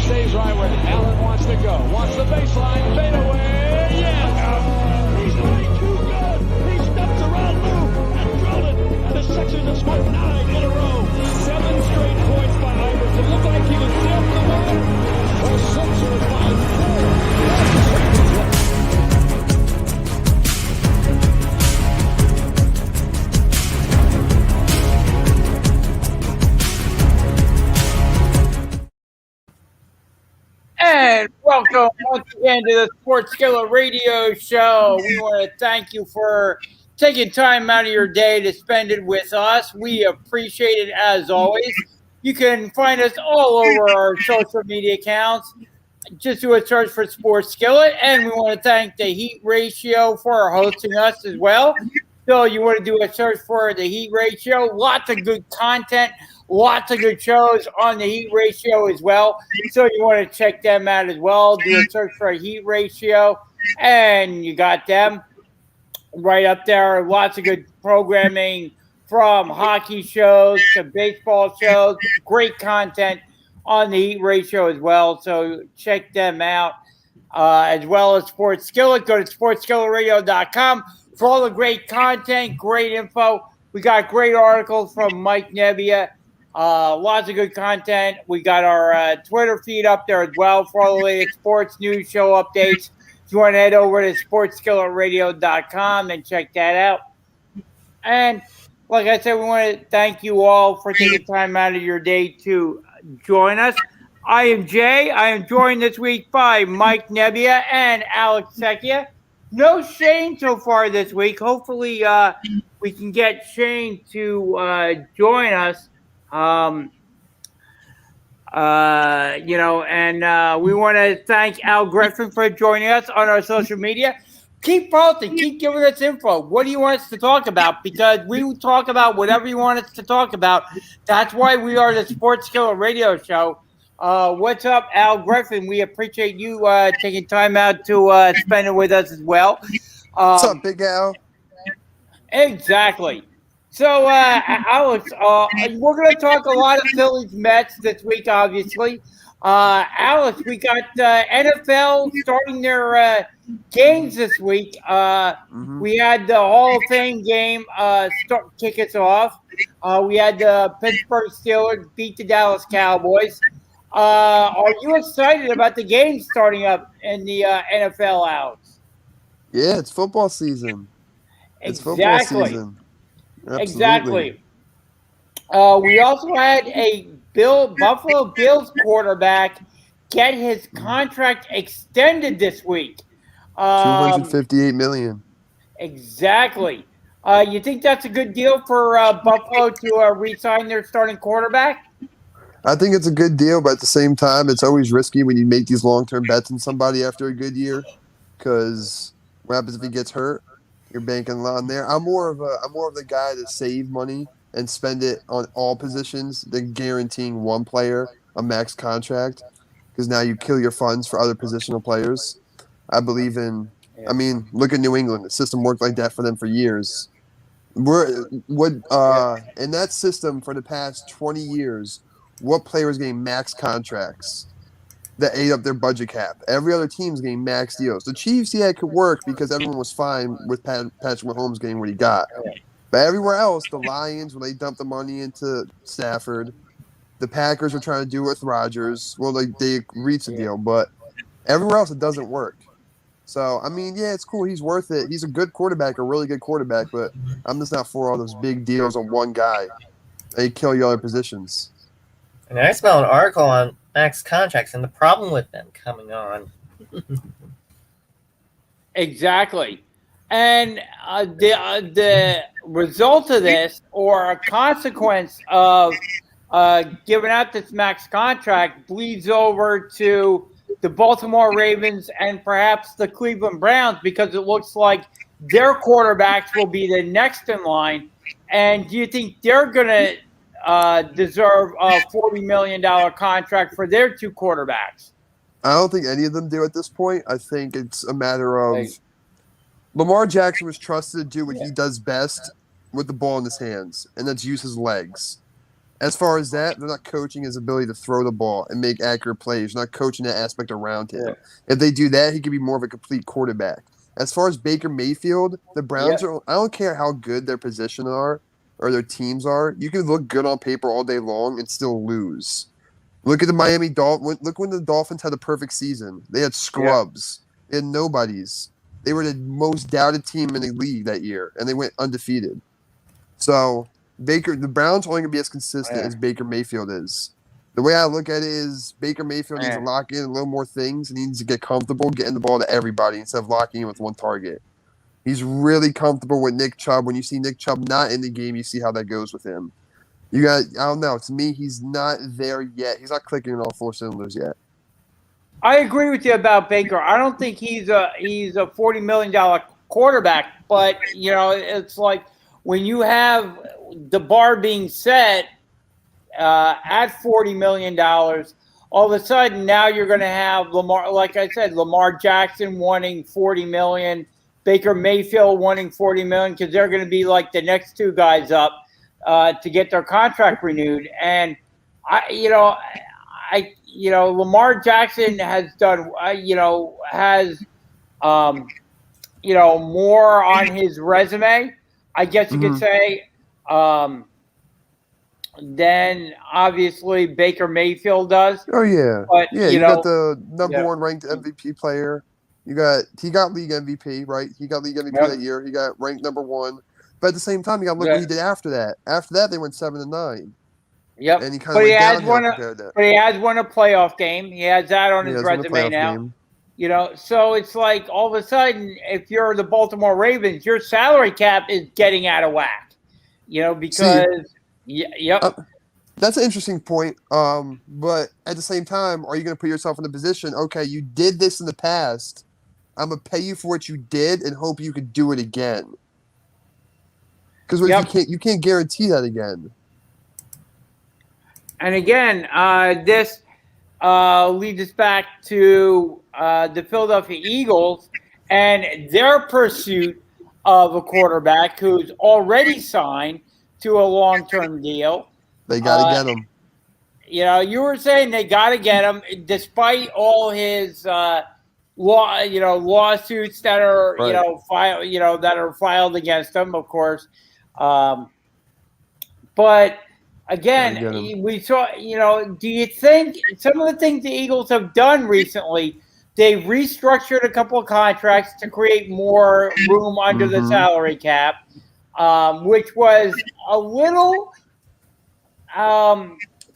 stays right where Allen wants to go. Wants the baseline. Fade away. Yes. He's way too good. He steps around Lou and drilled it. And the Sixers have scored 9 in a row. 7 straight points by Iverson. Looked like he was dead for one. The Sixers by 4. And welcome once again to the Sports Skillet Radio Show. We want to thank you for taking time out of your day to spend it with us. We appreciate it as always. You can find us all over our social media accounts. Just do a search for Sports Skillet. And we want to thank the Heat Ratio for hosting us as well. So you want to do a search for the Heat Ratio. Lots of good content. Lots of good shows on the Heat Ratio as well. So you want to check them out as well. Do a search for a Heat Ratio, and you got them right up there. Lots of good programming from hockey shows to baseball shows. Great content on the Heat Ratio as well. So check them out as well as Sports Skillet. Go to sportsskilletradio.com for all the great content, great info. We got great articles from Mike Nebbia. Lots of good content. We got our Twitter feed up there as well for all the latest sports news, show updates. If you want to head over to sportsskilletradio.com and check that out. And like I said, we want to thank you all for taking time out of your day to join us. I am Jay. I am joined this week by Mike Nebbia and Alex Secchia. No Shane so far this week. Hopefully we can get Shane to join us. We want to thank Al Griffin for joining us on our social media. Keep posting, keep giving us info. What do you want us to talk about? Because we will talk about whatever you want us to talk about. That's why we are the Sports Skillet Radio Show. What's up, Al Griffin? We appreciate you taking time out to spend it with us as well. What's up, Big Al? Exactly. So, Alex, we're going to talk a lot of Phillies Mets this week, obviously. Alex, we got NFL starting their games this week. We had the Hall of Fame game kick us off. We had the Pittsburgh Steelers beat the Dallas Cowboys. Are you excited about the game starting up in the NFL, Alex? Yeah, it's football season. It's exactly. Football season. Absolutely. Exactly. We also had a Buffalo Bills quarterback get his contract extended this week. $258 million. Exactly. You think that's a good deal for Buffalo to re-sign their starting quarterback? I think it's a good deal, but at the same time, it's always risky when you make these long-term bets on somebody after a good year, because what happens if he gets hurt? You're banking a lot on there. I'm more of the guy to save money and spend it on all positions than guaranteeing one player a max contract, because now you kill your funds for other positional players. I believe in. I mean, look at New England. The system worked like that for them for years. In that system for the past 20 years, what players getting max contracts that ate up their budget cap? Every other team's getting max deals. The Chiefs, yeah, it could work because everyone was fine with Patrick Mahomes getting what he got. But everywhere else, the Lions, when they dumped the money into Stafford, the Packers were trying to do it with Rodgers. Well, they reached a deal, but everywhere else it doesn't work. So, I mean, yeah, it's cool. He's worth it. He's a good quarterback, a really good quarterback, but I'm just not for all those big deals on one guy. They kill your other positions. And I smell an article on max contracts and the problem with them coming on. Exactly. And the result of this, or a consequence of giving out this max contract, bleeds over to the Baltimore Ravens and perhaps the Cleveland Browns, because it looks like their quarterbacks will be the next in line. And do you think they're going to deserve a $40 million contract for their two quarterbacks? I don't think any of them do at this point. I think it's a matter of Lamar Jackson was trusted to do what he does best with the ball in his hands, and that's use his legs. As far as that, they're not coaching his ability to throw the ball and make accurate plays. They're not coaching that aspect around him. Yeah. If they do that, he could be more of a complete quarterback. As far as Baker Mayfield, the Browns are. I don't care how good their position are or their teams are. You can look good on paper all day long and still lose. Look at the Miami Dolphins. Look when the Dolphins had a perfect season. They had scrubs. They had nobodies. They were the most doubted team in the league that year, and they went undefeated. So the Browns are only going to be as consistent as Baker Mayfield is. The way I look at it is Baker Mayfield needs to lock in a little more things, and he needs to get comfortable getting the ball to everybody instead of locking in with one target. He's really comfortable with Nick Chubb. When you see Nick Chubb not in the game, you see how that goes with him. I don't know. To me, he's not there yet. He's not clicking on all four cylinders yet. I agree with you about Baker. I don't think he's a $40 million quarterback, but it's like when you have the bar being set at $40 million, all of a sudden now you're going to have Lamar. Like I said, Lamar Jackson wanting $40 million, Baker Mayfield wanting $40 million because they're going to be like the next two guys up to get their contract renewed. And Lamar Jackson has done, has more on his resume, I guess you could say, than obviously Baker Mayfield does. Oh yeah, but you got the number one ranked MVP player. He got league MVP, right? He got league MVP that year. He got ranked number one. But at the same time, you got to look what he did after that. After that, they went 7-9. Yep. And he kind of went downhill but he has won a playoff game. He has that on his resume now. Game. So it's like all of a sudden, if you're the Baltimore Ravens, your salary cap is getting out of whack. Because that's an interesting point. But at the same time, are you going to put yourself in a position? Okay, you did this in the past. I'm going to pay you for what you did and hope you could do it again. Because you can't guarantee that again. And again, this leads us back to the Philadelphia Eagles and their pursuit of a quarterback who's already signed to a long-term deal. They got to get him. You were saying they got to get him, despite all his lawsuits that are that are filed against him, of course. But again, we saw. Do you think some of the things the Eagles have done recently? They've restructured a couple of contracts to create more room under the salary cap, which was a little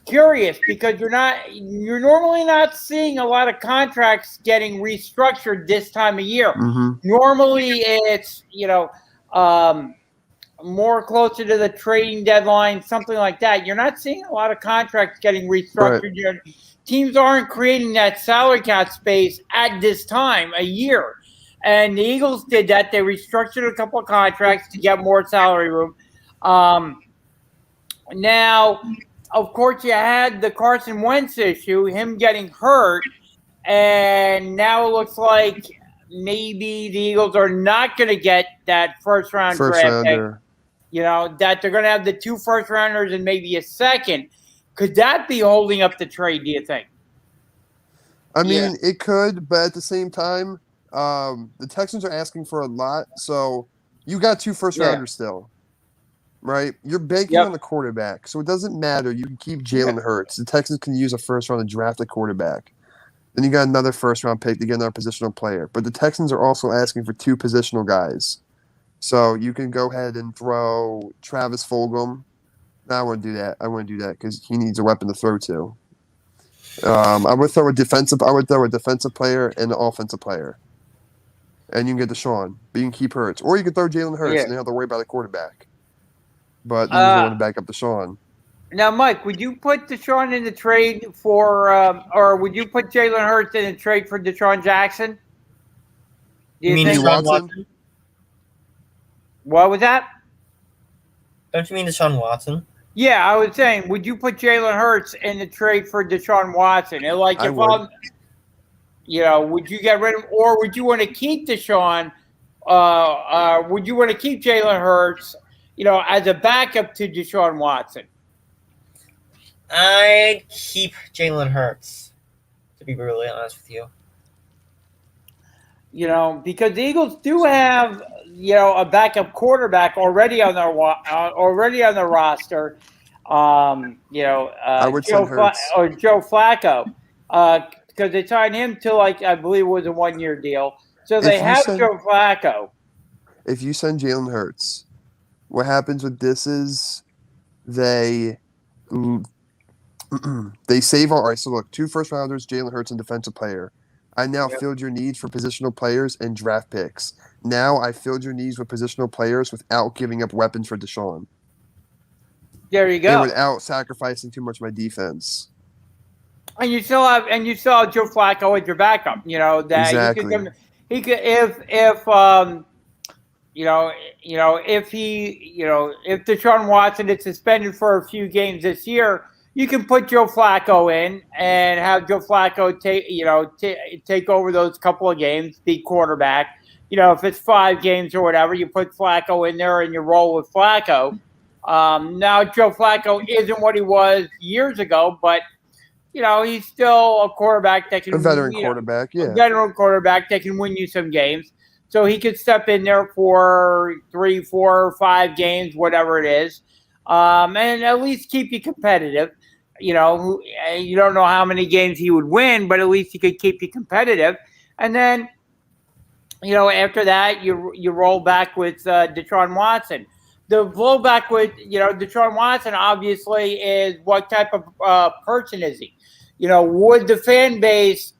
curious because you're normally not seeing a lot of contracts getting restructured this time of year. Normally, it's more closer to the trading deadline, something like that. You're not seeing a lot of contracts getting restructured. Right. Teams aren't creating that salary cap space at this time a year. And the Eagles did that. They restructured a couple of contracts to get more salary room. Now, of course, you had the Carson Wentz issue, him getting hurt. And now it looks like maybe the Eagles are not going to get that first-round draft pick. That they're going to have the 2 first-rounders and maybe a second. Could that be holding up the trade, do you think? I mean, it could, but at the same time, the Texans are asking for a lot. So you got 2 first-rounders still, right? You're banking on the quarterback. So it doesn't matter. You can keep Jalen Hurts. The Texans can use a first-round to draft a quarterback. Then you got another first-round pick to get another positional player. But the Texans are also asking for 2 positional guys. So you can go ahead and throw Travis Fulgham. No, I wouldn't do that. Because he needs a weapon to throw to. I would throw a defensive player and an offensive player. And you can get Deshaun. But you can keep Hurts. Or you can throw Jalen Hurts and you have to worry about the quarterback. But you want to back up Deshaun. Now, Mike, would you put Deshaun in the trade for or would you put Jalen Hurts in the trade for Deshaun Jackson? You mean Deshaun Watson? What was that? Don't you mean Deshaun Watson? Yeah, I was saying, would you put Jalen Hurts in the trade for Deshaun Watson? And would you get rid of him, or would you want to keep Deshaun? Would you want to keep Jalen Hurts, as a backup to Deshaun Watson? I'd keep Jalen Hurts, to be brutally honest with you. Because the Eagles do have, a backup quarterback already on their roster. I would send Hurts. Joe Flacco, because they signed him to I believe it was a 1-year deal. So they have Joe Flacco. If you send Jalen Hurts, what happens with this is they save all right. So look, 2 first-rounders, Jalen Hurts, and defensive player. I now filled your needs for positional players and draft picks. Now I filled your needs with positional players without giving up weapons for Deshaun. There you go. And without sacrificing too much of my defense. And you still have Joe Flacco as your backup. That exactly. He could if Deshaun Watson is suspended for a few games this year, you can put Joe Flacco in and have Joe Flacco take over those couple of games, be quarterback. If it's 5 games or whatever, you put Flacco in there and you roll with Flacco. Now Joe Flacco isn't what he was years ago, but he's still a quarterback that can a veteran quarterback, a veteran quarterback that can win you some games. So he could step in there for 3, 4, 5 games, whatever it is, and at least keep you competitive. You don't know how many games he would win, but at least he could keep you competitive. And then, after that, you roll back with Deshaun Watson. The blowback with Deshaun Watson obviously is what type of person is he? Would the fan base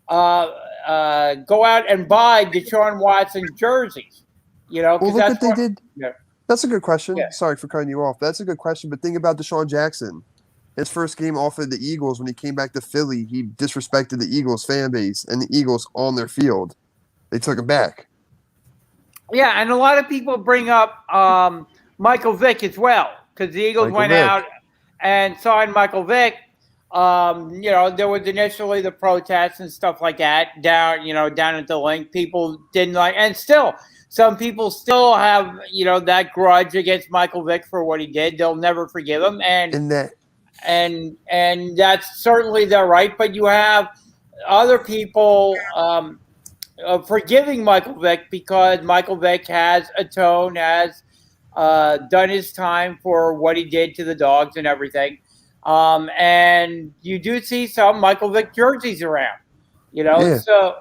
go out and buy Deshaun Watson jerseys? Well, look what they did. Yeah. That's a good question. Yeah. Sorry for cutting you off. That's a good question. But think about Deshaun Jackson. His first game off of the Eagles, when he came back to Philly, he disrespected the Eagles fan base and the Eagles on their field. They took him back. Yeah, and a lot of people bring up Michael Vick as well, because the Eagles went out and signed Michael Vick. There was initially the protests and stuff like that down at the link. People didn't like, and still some people still have that grudge against Michael Vick for what he did. They'll never forgive him, and that's certainly their right. But you have other people forgiving Michael Vick because Michael Vick has atoned, has done his time for what he did to the dogs and everything. And you do see some Michael Vick jerseys around, so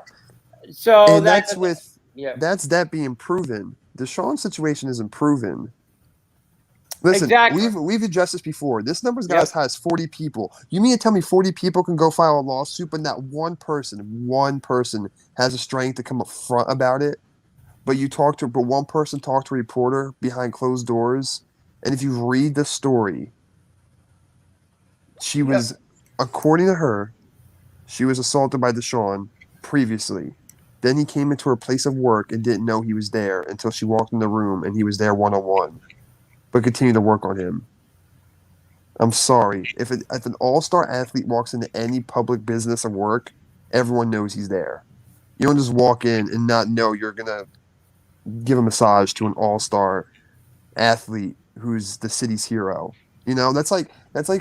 and that's that being proven. Deshaun's situation isn't proven. Listen, exactly. we've addressed this before. This number's got as high as 40 people. You mean to tell me 40 people can go file a lawsuit, but not one person has the strength to come up front about it? But one person talked to a reporter behind closed doors, and if you read the story, she was, according to her, she was assaulted by Deshaun previously. Then he came into her place of work and didn't know he was there until she walked in the room and he was there one-on-one. But continue to work on him. I'm sorry. If an all-star athlete walks into any public business or work, everyone knows he's there. You don't just walk in and not know you're going to give a massage to an all-star athlete who's the city's hero. That's like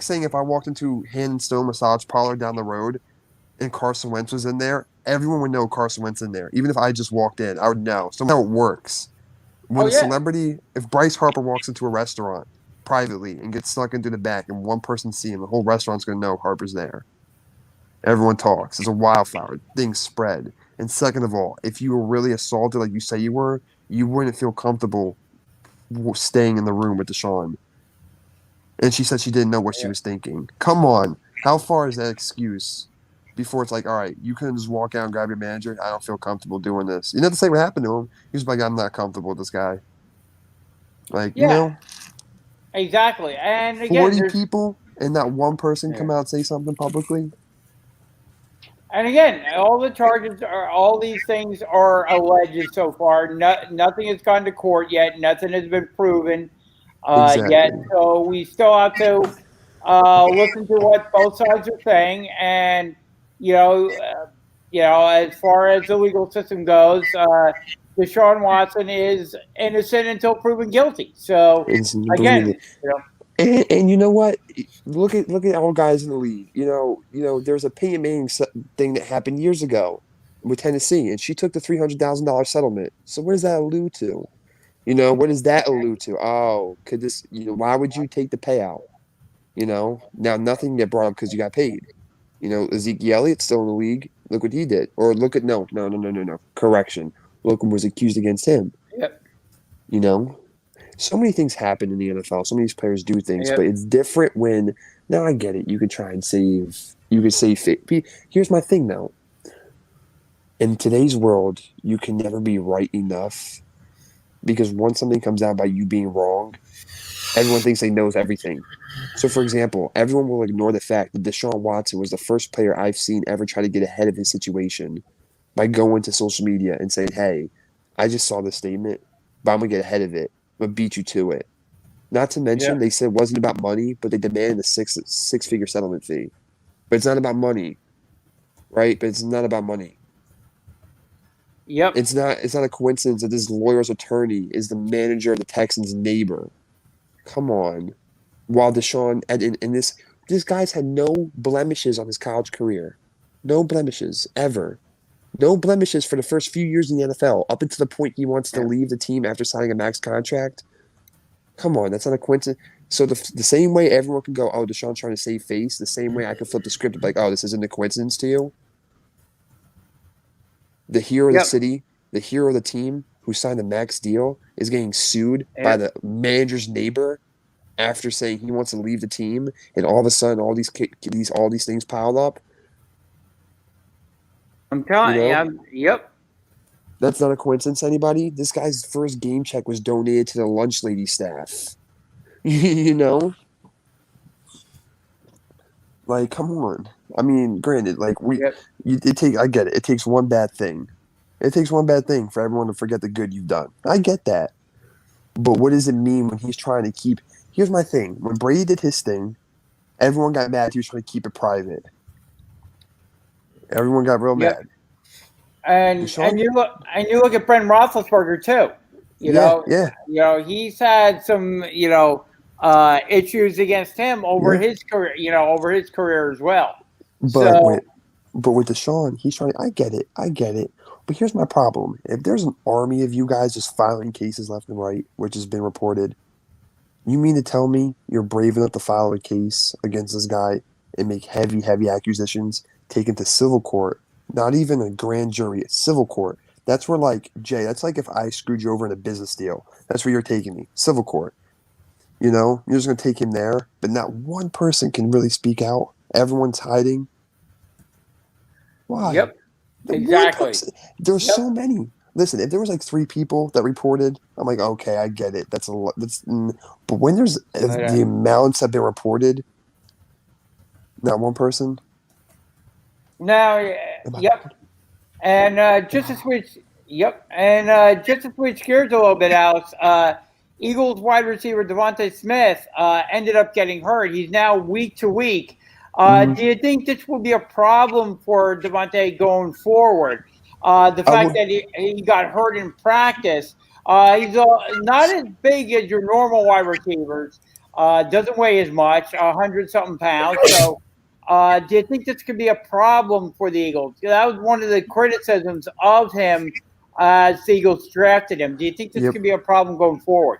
saying if I walked into Hand and Stone massage parlor down the road and Carson Wentz was in there, everyone would know Carson Wentz in there. Even if I just walked in, I would know. So that's how it works. When celebrity, if Bryce Harper walks into a restaurant privately and gets snuck into the back and one person sees him, the whole restaurant's going to know Harper's there. Everyone talks. It's a wildflower. Things spread. And second of all, if you were really assaulted like you say you were, you wouldn't feel comfortable staying in the room with Deshaun. And she said she didn't know what she was thinking. Come on. How far is that excuse before it's like, all right, you couldn't just walk out and grab your manager? I don't feel comfortable doing this. You know, to say what happened to him. He was like, I'm not comfortable with this guy. Exactly. And again, 40 people and not one person come out and say something publicly. And again, all these things are alleged so far. Nothing has gone to court yet. Nothing has been proven yet. So we still have to listen to what both sides are saying. And, as far as the legal system goes, Deshaun Watson is innocent until proven guilty. So, again, And you know what? Look at all guys in the league. There's a Peyton Manning thing that happened years ago with Tennessee, and she took the $300,000 settlement. So what does that allude to? What does that allude to? Oh, could this? Why would you take the payout? Now nothing can get brought up because you got paid. Ezekiel Elliott's still in the league. Look what he did. Or look at no. Correction. Look what was accused against him. Yep. So many things happen in the NFL. So many of these players do things, Yep. but it's different when. Now I get it. You can try and save. You can save. Here's my thing though. In today's world, you can never be right enough, because once something comes out by you being wrong, everyone thinks they knows everything. So, for example, everyone will ignore the fact that Deshaun Watson was the first player I've seen ever try to get ahead of his situation by going to social media and saying, "Hey, I just saw this statement, but I'm gonna get ahead of it. I'm gonna beat you to it." Not to mention, they said it wasn't about money, but they demanded a six-figure settlement fee. But it's not about money, right? But it's not about money. Yep. It's not a coincidence that this lawyer's attorney is the manager of the Texans' neighbor. Come on. While Deshaun and this guy's had no blemishes on his college career. No blemishes ever. No blemishes for the first few years in the NFL, up until the point he wants to leave the team after signing a max contract. Come on, that's not a coincidence. So the same way everyone can go, "Oh, Deshaun's trying to save face," the same way I can flip the script of like, "Oh, this isn't a coincidence to you." The hero of the city, the hero of the team who signed the max deal is getting sued by the manager's neighbor after saying he wants to leave the team, and all of a sudden all these things piled up. I'm telling you. Yep. That's not a coincidence, anybody. This guy's first game check was donated to the lunch lady staff. Like, come on. I mean, granted, like I get it. It takes one bad thing. It takes one bad thing for everyone to forget the good you've done. I get that. But what does it mean when he's trying to keep? Here's my thing. When Brady did his thing, everyone got mad. He was trying to keep it private. Everyone got real mad. And you look at Brent Roethlisberger too. You know, he's had some issues against him over his career as well. But with Deshaun, he's trying. I get it. But here's my problem. If there's an army of you guys just filing cases left and right, which has been reported, you mean to tell me you're brave enough to file a case against this guy and make heavy accusations, take him to civil court, not even a grand jury, civil court? That's where, like, Jay, that's like if I screwed you over in a business deal. That's where you're taking me, civil court. You're just going to take him there, but not one person can really speak out. Everyone's hiding. Why? Yep. Exactly. There's so many. Listen, if there was like 3 people that reported, I'm like, okay, I get it. That's a lot. But when there's the amounts have been reported, not one person. Now, yep. And just to switch gears a little bit, Alex. Eagles wide receiver Devontae Smith ended up getting hurt. He's now week to week. Do you think this will be a problem for Devontae going forward? The fact that he got hurt in practice. He's not as big as your normal wide receivers. Doesn't weigh as much, 100-something pounds. So do you think this could be a problem for the Eagles? That was one of the criticisms of him as the Eagles drafted him. Do you think this could be a problem going forward?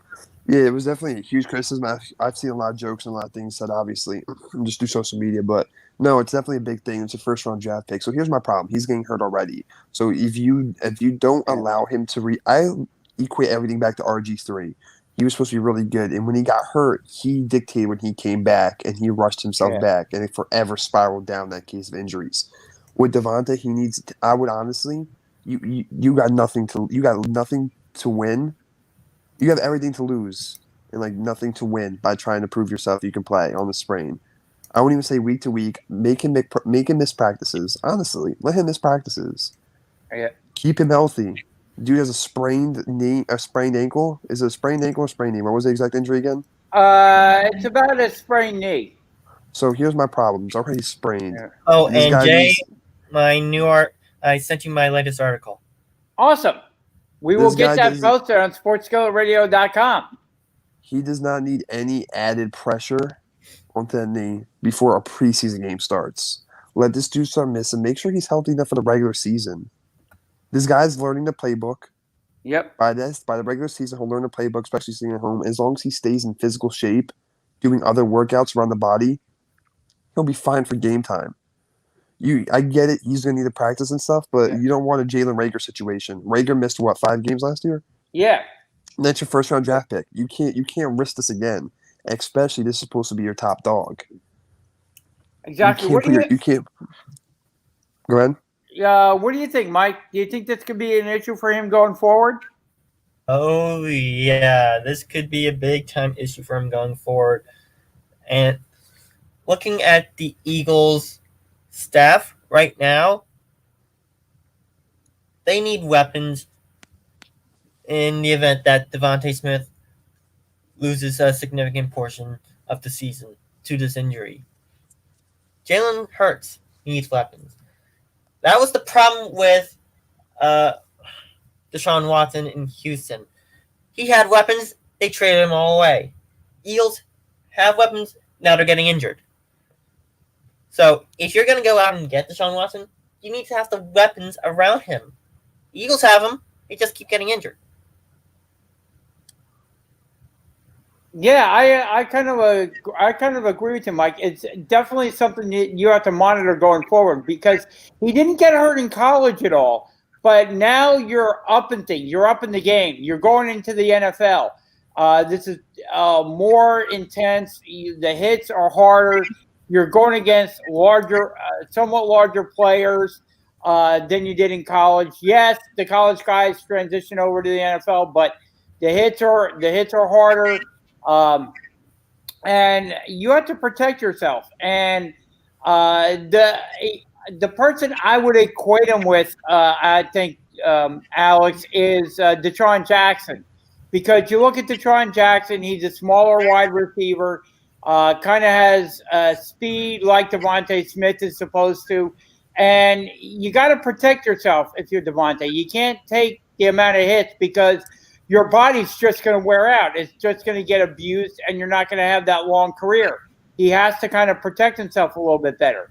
Yeah, it was definitely a huge criticism. I've seen a lot of jokes and a lot of things said, obviously, just through social media. But no, it's definitely a big thing. It's a first-round draft pick. So here's my problem. He's getting hurt already. So if you don't allow him to I equate everything back to RG3. He was supposed to be really good. And when he got hurt, he dictated when he came back, and he rushed himself back, and it forever spiraled down that case of injuries. With Devonta, I would honestly, you got nothing to win. You have everything to lose and like nothing to win by trying to prove yourself you can play on the sprain. I wouldn't even say week to week. Make him miss practices. Honestly, let him miss practices. Yeah. Keep him healthy. Dude has a sprained knee, a sprained ankle. Is it a sprained ankle or sprained knee? What was the exact injury again? It's about a sprained knee. So here's my problem. It's already sprained. Yeah. Oh, and Jay, I sent you my latest article. Awesome. We will get that posted on sportsskilletradio.com. He does not need any added pressure onto that knee before a preseason game starts. Let this dude start missing. Make sure he's healthy enough for the regular season. This guy's learning the playbook. Yep. By the regular season, he'll learn the playbook, especially staying at home. As long as he stays in physical shape, doing other workouts around the body, he'll be fine for game time. I get it. He's going to need to practice and stuff, but you don't want a Jalen Reagor situation. Reagor missed 5 games last year? Yeah. And that's your first round draft pick. You can't risk this again. Especially this is supposed to be your top dog. Exactly. You can't. Go ahead. What do you think, Mike? Do you think this could be an issue for him going forward? Oh, yeah. This could be a big-time issue for him going forward. And looking at the Eagles' staff right now, they need weapons in the event that Devontae Smith loses a significant portion of the season to this injury. Jalen Hurts needs weapons. That was the problem with Deshaun Watson in Houston. He had weapons, they traded him all away. Eagles have weapons, now they're getting injured. So if you're going to go out and get Deshaun Watson, you need to have the weapons around him. The Eagles have them, they just keep getting injured. Yeah, I kind of agree with you, Mike. It's definitely something that you have to monitor going forward because he didn't get hurt in college at all. But now you're up in things. You're up in the game. You're going into the NFL. This is more intense. The hits are harder. You're going against somewhat larger players than you did in college. Yes, the college guys transition over to the NFL, but the hits are harder. And you have to protect yourself. And the person I would equate him with, I think, Alex, is Deshaun Jackson. Because you look at Deshaun Jackson, he's a smaller wide receiver, kind of has speed like Devontae Smith is supposed to. And you got to protect yourself if you're Devontae. You can't take the amount of hits because – your body's just going to wear out. It's just going to get abused, and you're not going to have that long career. He has to kind of protect himself a little bit better.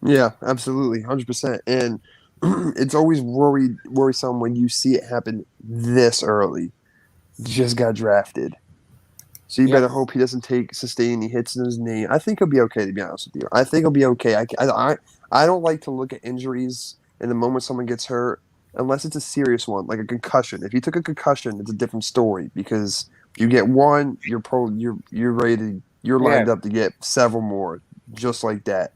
Yeah, absolutely, 100%. And it's always worrisome when you see it happen this early. Just got drafted. So you better hope he doesn't sustain any hits in his knee. I think he'll be okay, to be honest with you. I think he'll be okay. I don't like to look at injuries in the moment someone gets hurt. Unless it's a serious one, like a concussion. If you took a concussion, it's a different story because you get one, you're lined up to get several more, just like that.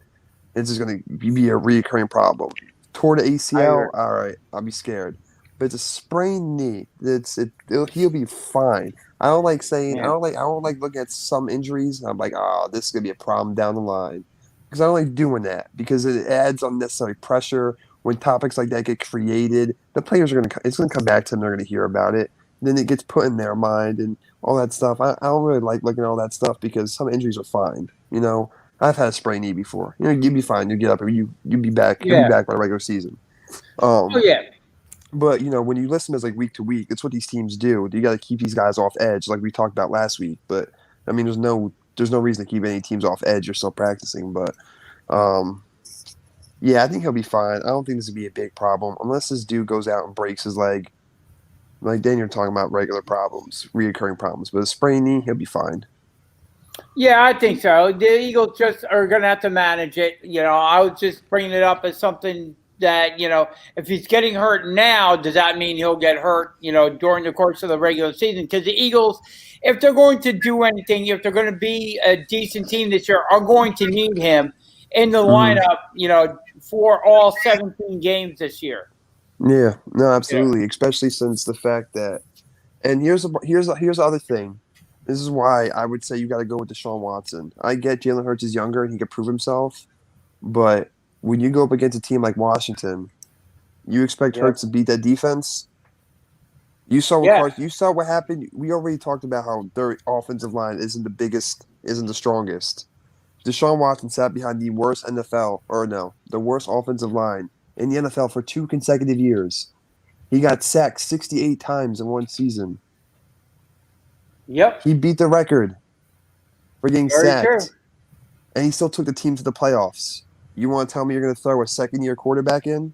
It's just going to be a reoccurring problem. Tore the ACL, all right, I'll be scared. But it's a sprained knee. He'll be fine. I don't like looking at some injuries. And I'm like, this is going to be a problem down the line because I don't like doing that because it adds unnecessary pressure. When topics like that get created, the players it's going to come back to them. They're going to hear about it. And then it gets put in their mind and all that stuff. I don't really like looking at all that stuff because some injuries are fine. I've had a sprained knee before. You'd be fine. You get up and you'd be back. You'll be back by the regular season. But when you listen to like week to week, it's what these teams do. You got to keep these guys off edge, like we talked about last week. But I mean, there's no reason to keep any teams off edge. You're still practicing, but. Yeah, I think he'll be fine. I don't think this will be a big problem unless this dude goes out and breaks his leg. Like then you're talking about regular problems, reoccurring problems. But a sprained knee, he'll be fine. Yeah, I think so. The Eagles just are going to have to manage it. I was just bringing it up as something that, if he's getting hurt now, does that mean he'll get hurt, during the course of the regular season? Because the Eagles, if they're going to do anything, if they're going to be a decent team this year, are going to need him in the lineup, for all 17 games this year. Yeah, no, absolutely. Especially since the fact that, and here's the other thing. This is why I would say you got to go with Deshaun Watson. I get Jalen Hurts is younger and he can prove himself, but when you go up against a team like Washington, you expect Hurts to beat that defense. You saw what happened. We already talked about how their offensive line isn't the strongest. Deshaun Watson sat behind the worst offensive line in the NFL for 2 consecutive years. He got sacked 68 times in one season. Yep. He beat the record for getting Very true. sacked, and he still took the team to the playoffs. You want to tell me you're going to throw a second-year quarterback in?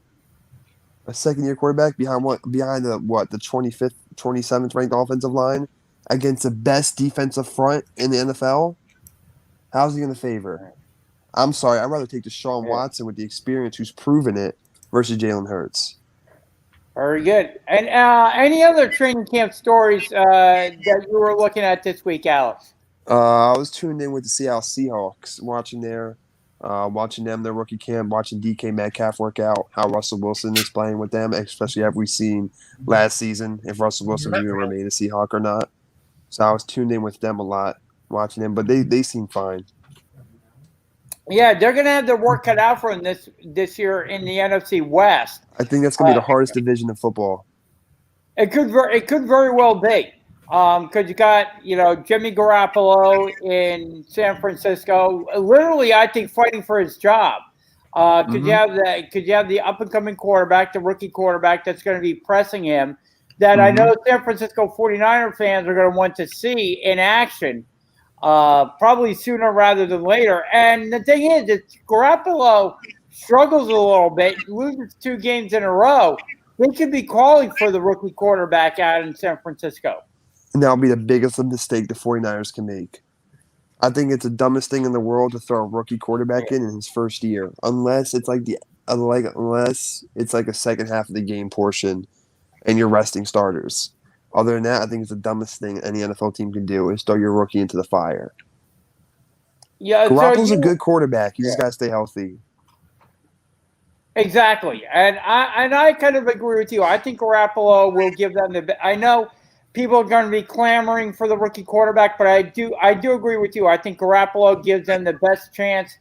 A second-year quarterback behind what? Behind the 25th, 27th ranked offensive line against the best defensive front in the NFL? How's he going to favor? I'm sorry. I'd rather take Deshaun Watson with the experience who's proven it versus Jalen Hurts. Very good. And any other training camp stories that you were looking at this week, Alex? I was tuned in with the Seattle Seahawks, watching them, their rookie camp, watching DK Metcalf work out, how Russell Wilson is playing with them, especially after we seen last season if Russell Wilson was going to remain a Seahawk or not. So I was tuned in with them a lot, watching them, but they seem fine. Yeah, they're going to have their work cut out for them this year in the NFC West. I think that's going to be the hardest division in football. It could very well be, because you got Jimmy Garoppolo in San Francisco, literally I think fighting for his job. Could you have the up and coming quarterback, the rookie quarterback that's going to be pressing him, that I know San Francisco 49er fans are going to want to see in action, probably sooner rather than later. And the thing is, that Garoppolo struggles a little bit, loses 2 games in a row. They could be calling for the rookie quarterback out in San Francisco. And that'll be the biggest mistake the 49ers can make. I think it's the dumbest thing in the world to throw a rookie quarterback in his first year, unless it's like a second half of the game portion and you're resting starters. Other than that, I think it's the dumbest thing any NFL team can do is throw your rookie into the fire. Yeah, Garoppolo's a good quarterback. You just got to stay healthy. Exactly, and I kind of agree with you. I think Garoppolo will give them I know people are going to be clamoring for the rookie quarterback, but I do agree with you. I think Garoppolo gives them the best chance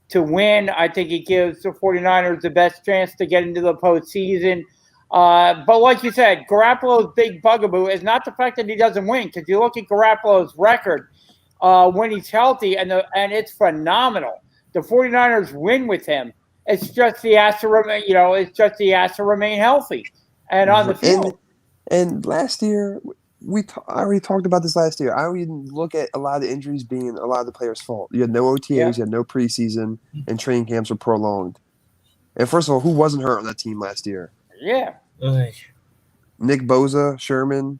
to win. I think he gives the 49ers the best chance to get into the postseason. But like you said, Garoppolo's big bugaboo is not the fact that he doesn't win, because you look at Garoppolo's record when he's healthy, and it's phenomenal. The 49ers win with him. It's just he has to remain, remain healthy and on the field. And last year, I already talked about this last year. I don't even look at a lot of the injuries being a lot of the players' fault. You had no OTAs, you had no preseason, and training camps were prolonged. And first of all, who wasn't hurt on that team last year? Yeah. Nick Bosa, Sherman,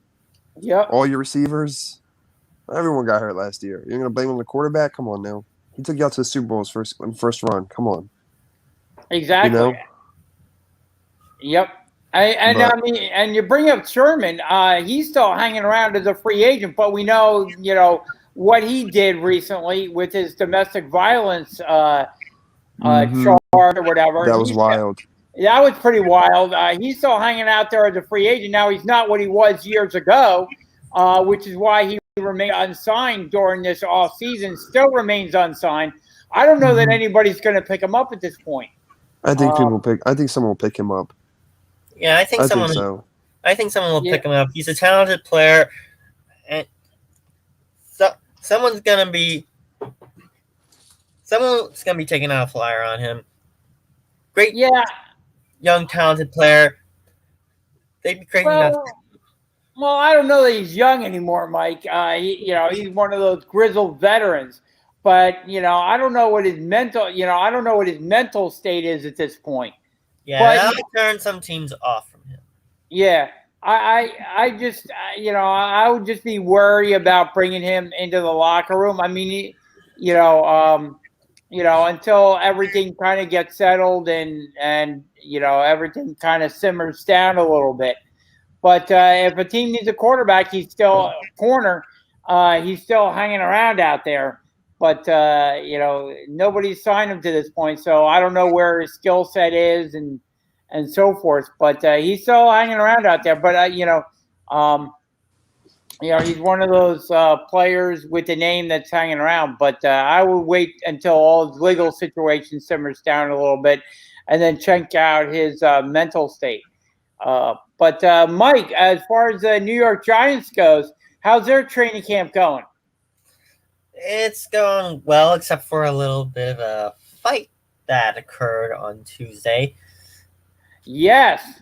yep. All your receivers. Everyone got hurt last year. You're going to blame him on the quarterback? Come on now. He took you out to the Super Bowl's first run. Come on. Exactly. Yep. And you bring up Sherman. He's still hanging around as a free agent, but we know, what he did recently with his domestic violence charge or whatever. That was wild. That was pretty wild. He's still hanging out there as a free agent. Now he's not what he was years ago, which is why he remained unsigned during this offseason. Still remains unsigned. I don't know that anybody's going to pick him up at this point. I think I think someone will pick him up. Yeah, I think someone will pick him up. He's a talented player, and someone's gonna be taking out a flyer on him. Great, young talented player. They'd be crazy enough. Well, I don't know that he's young anymore, Mike. He's one of those grizzled veterans. But I don't know what his mental state is at this point. Yeah, that'll turn some teams off from him. Yeah, I would just be worried about bringing him into the locker room. I mean, until everything kind of gets settled and everything kind of simmers down a little bit. But if a team needs a quarterback, he's still a corner. He's still hanging around out there. But, nobody's signed him to this point, so I don't know where his skill set is and so forth. But he's still hanging around out there. But, he's one of those players with a name that's hanging around. But I would wait until all his legal situation simmers down a little bit and then check out his mental state. But, Mike, as far as the New York Giants goes, how's their training camp going? It's going well, except for a little bit of a fight that occurred on Tuesday. Yes.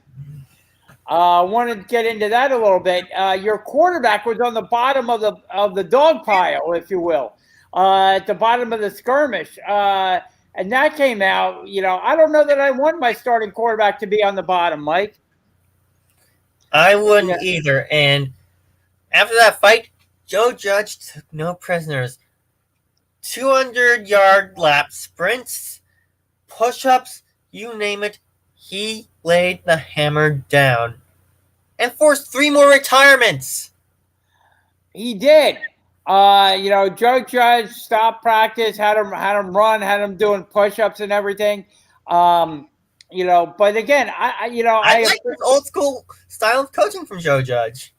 wanted to get into that a little bit. Your quarterback was on the bottom of the dog pile, if you will, at the bottom of the skirmish. And that came out, I don't know that I want my starting quarterback to be on the bottom, Mike. I wouldn't either. And after that fight, Joe Judge took no prisoners. 200-yard lap sprints, push-ups, you name it, he laid the hammer down and forced 3 more retirements. He did. Joe Judge stopped practice, had him run, had him doing push-ups and everything. But again, I like this old school style of coaching from Joe Judge.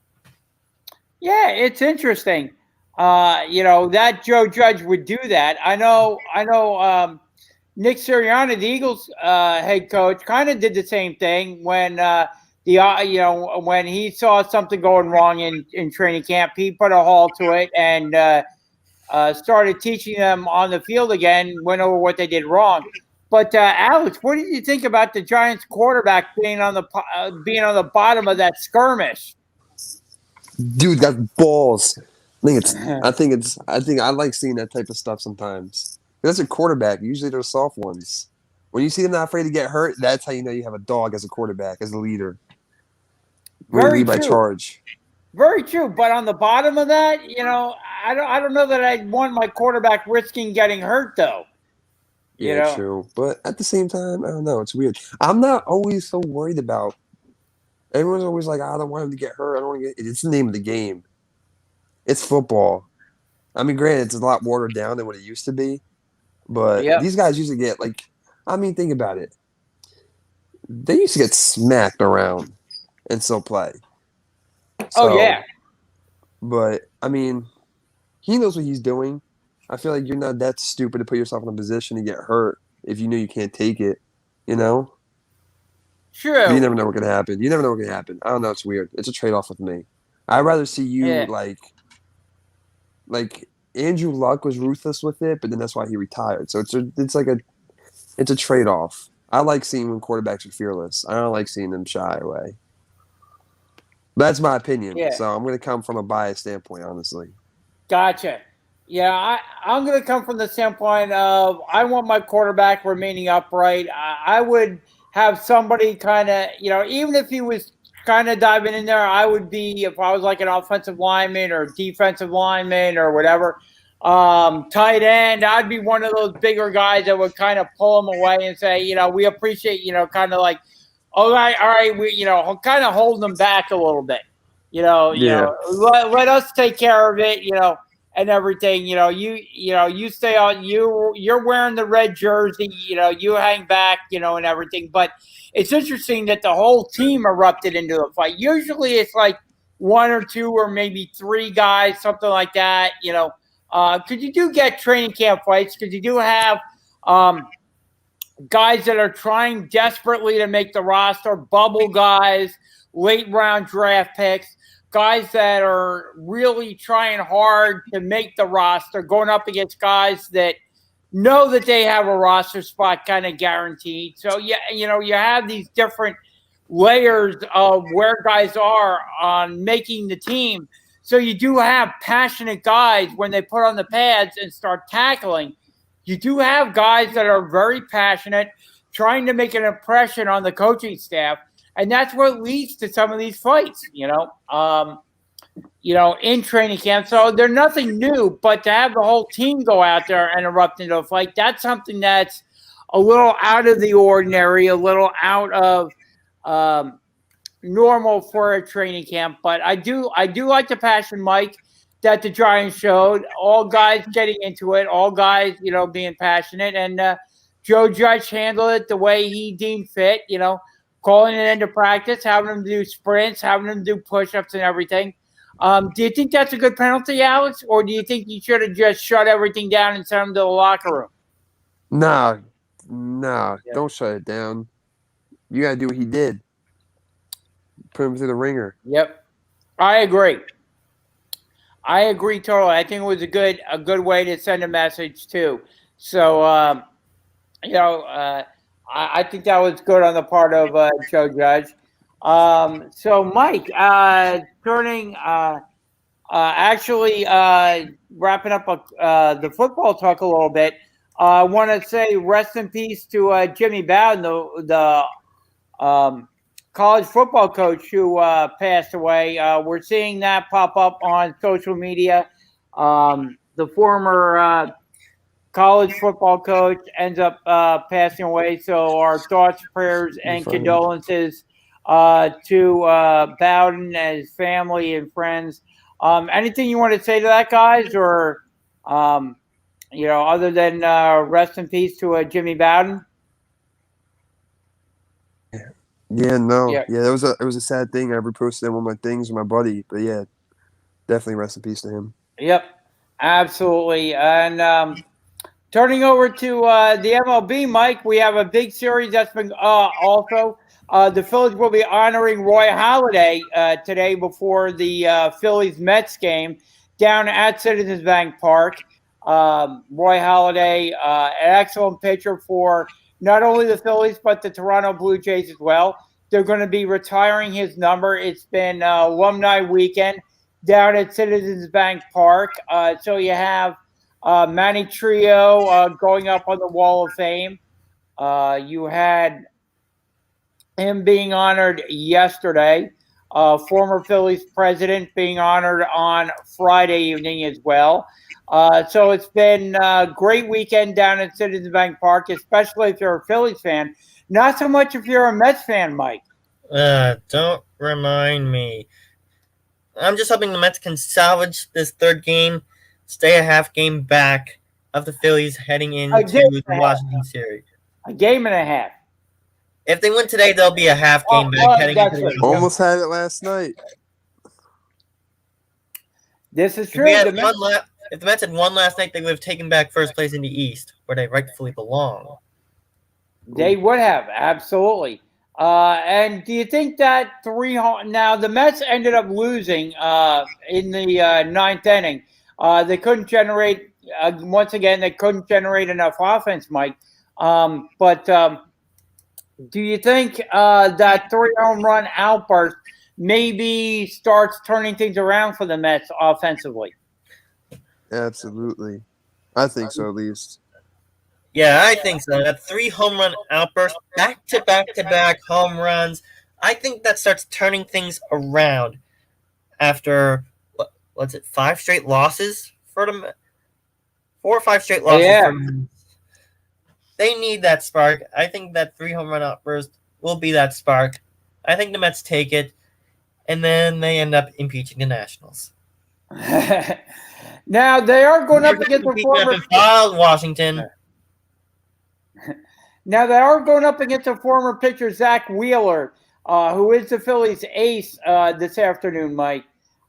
Yeah, it's interesting. That Joe Judge would do that. I know. Nick Sirianni, the Eagles head coach, kind of did the same thing when when he saw something going wrong in training camp. He put a halt to it and started teaching them on the field again. Went over what they did wrong. But Alex, what did you think about the Giants quarterback being on the bottom of that skirmish? Dude got balls. I think I like seeing that type of stuff sometimes. That's a quarterback. Usually they're soft ones. When you see them not afraid to get hurt, that's how you know you have a dog as a quarterback, as a leader. Very lead by true. charge. Very true. But on the bottom of that, I don't know that I'd want my quarterback risking getting hurt though. Yeah, true. But at the same time, I don't know. It's weird. I'm not always so worried about. Everyone's always like, I don't want him to get hurt. I don't want to get. It's the name of the game. It's football. I mean, granted, it's a lot watered down than what it used to be. But these guys used to get think about it. They used to get smacked around and still play. So, yeah. But I mean, he knows what he's doing. I feel like you're not that stupid to put yourself in a position to get hurt if you know you can't take it. True. But you never know what can happen. I don't know. It's weird. It's a trade-off with me. I'd rather see you like Andrew Luck was ruthless with it, but then that's why he retired. So it's a trade-off. I like seeing when quarterbacks are fearless. I don't like seeing them shy away. That's my opinion. Yeah. So I'm going to come from a biased standpoint, honestly. Gotcha. Yeah, I'm going to come from the standpoint of I want my quarterback remaining upright. I would have somebody kind of, even if he was kind of diving in there, I would be, if I was like an offensive lineman or defensive lineman or whatever, tight end, I'd be one of those bigger guys that would kind of pull him away and say, we appreciate, kind of like, all right, we, kind of hold them back a little bit, let us take care of it, and everything, you stay on, you're wearing the red jersey, you hang back, and everything. But it's interesting that the whole team erupted into a fight. Usually it's like 1 or 2 or maybe 3 guys, something like that, because you do get training camp fights, because you do have guys that are trying desperately to make the roster, bubble guys, late round draft picks, guys that are really trying hard to make the roster, going up against guys that know that they have a roster spot kind of guaranteed. So, you have these different layers of where guys are on making the team. So you do have passionate guys when they put on the pads and start tackling. You do have guys that are very passionate, trying to make an impression on the coaching staff. And that's what leads to some of these fights, in training camp. So they're nothing new, but to have the whole team go out there and erupt into a fight, that's something that's a little out of the ordinary, a little out of normal for a training camp. But I do like the passion, Mike, that the Giants showed. All guys getting into it, all guys, being passionate. And Joe Judge handled it the way he deemed fit, calling it into practice, having them do sprints, having them do push-ups and everything. Do you think that's a good penalty, Alex? Or do you think you should have just shut everything down and sent them to the locker room? No, don't shut it down. You got to do what he did. Put him through the ringer. Yep. I agree totally. I think it was a good way to send a message too. So, I think that was good on the part of Joe Judge. So Mike, turning actually wrapping up the football talk a little bit. I want to say rest in peace to Jimmy Bowden, the college football coach who passed away. We're seeing that pop up on social media. The former college football coach ends up passing away. So our thoughts, prayers, and condolences to Bowden and his family and friends. Anything you want to say to that, guys, or other than rest in peace to Jimmy Bowden? Yeah, no, Yeah. yeah, it was a sad thing. I reposted one of my things with my buddy, but yeah, definitely rest in peace to him. Yep, absolutely. And turning over to the MLB, Mike, we have a big series that's been also. The Phillies will be honoring Roy Halladay today before the Phillies Mets game down at Citizens Bank Park. Roy Halladay, an excellent pitcher for not only the Phillies but the Toronto Blue Jays as well. They're going to be retiring his number. It's been alumni weekend down at Citizens Bank Park. So you have Manny Trio going up on the Wall of Fame. You had him being honored yesterday. Former Phillies president being honored on Friday evening as well. So it's been a great weekend down at Citizens Bank Park, especially if you're a Phillies fan. Not so much if you're a Mets fan, Mike. Don't remind me. I'm just hoping the Mets can salvage this third game, stay a half game back of the Phillies heading into the Washington series. A game and a half. If they win today, they'll be a half game back heading into the Almost had it last night. This is true. If the Mets had won last night, they would have taken back first place in the East, where they rightfully belong. They would have, absolutely. And do you think that now the Mets ended up losing in the ninth inning. They couldn't generate, once again, they couldn't generate enough offense, Mike. But do you think that 3-home run outburst maybe starts turning things around for the Mets offensively? Absolutely. I think so, at least. Yeah, I think so. That 3-home run outburst, back-to-back home runs, I think that starts turning things around after, what's it, 5 straight losses for them? 4 or 5 straight losses for them. They need that spark. I think that 3-home run outburst will be that spark. I think the Mets take it, and then they end up impeaching the Nationals. Now, they are going up against the former Washington. Now, they are going up against a former pitcher, Zach Wheeler, who is the Phillies' ace this afternoon, Mike.